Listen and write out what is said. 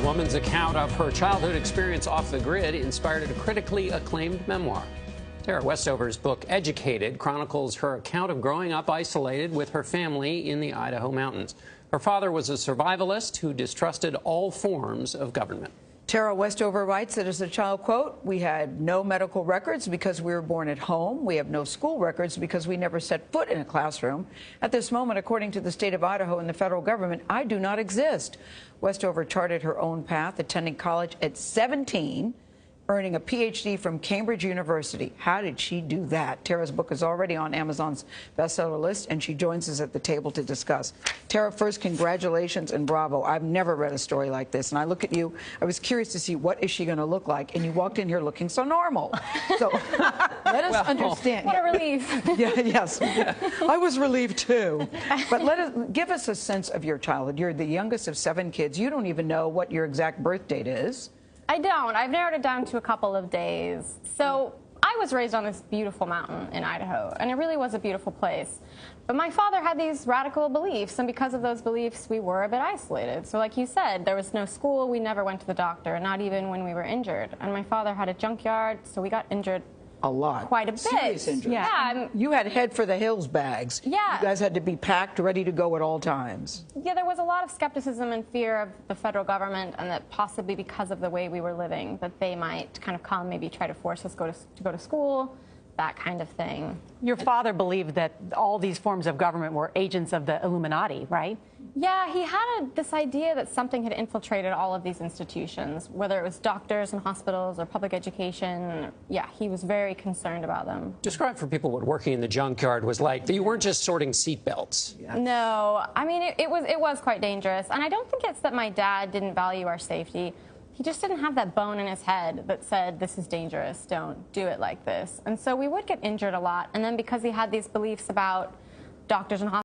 A woman's account of her childhood experience off the grid inspired a critically acclaimed memoir. Tara Westover's book, Educated, chronicles her account of growing up isolated with her family in the Idaho mountains. Her father was a survivalist who distrusted all forms of government. Tara Westover writes that as a child, quote, "We had no medical records because we were born at home. We have no school records because we never set foot in a classroom. At this moment, according to the state of Idaho and the federal government, I do not exist." Westover charted her own path, attending college at 17, earning a PhD from Cambridge University. How did she do that? Tara's book is already on Amazon's bestseller list, and she joins us at the table to discuss. Tara, first, congratulations and bravo. I've never read a story like this, and I look at you, I was curious to see what is she going to look like, and you walked in here looking so normal. So let us understand. What a relief. Yes. I was relieved, too. But give us a sense of your childhood. You're the youngest of 7 kids. You don't even know what your exact birth date is. I don't. I've narrowed it down to a couple of days. So I was raised on this beautiful mountain in Idaho, and it really was a beautiful place. But my father had these radical beliefs, and because of those beliefs, we were a bit isolated. So like you said, there was no school. We never went to the doctor, not even when we were injured. And my father had a junkyard, so we got injured a lot. Quite a bit. Serious injuries. Yeah. You had head for the hills bags. Yeah. You guys had to be packed, ready to go at all times. Yeah, there was a lot of skepticism and fear of the federal government, and that possibly because of the way we were living, that they might kind of come, maybe try to force us to go to school, that kind of thing. Your father believed that all these forms of government were agents of the Illuminati, right? Yeah, he had this idea that something had infiltrated all of these institutions, whether it was doctors and hospitals or public education. Yeah, he was very concerned about them. Describe for people what working in the junkyard was like. You weren't just sorting seatbelts. Yeah. No, I mean, it was quite dangerous. And I don't think it's that my dad didn't value our safety. He just didn't have that bone in his head that said, this is dangerous, don't do it like this. And so we would get injured a lot. And then because he had these beliefs about doctors and hospitals,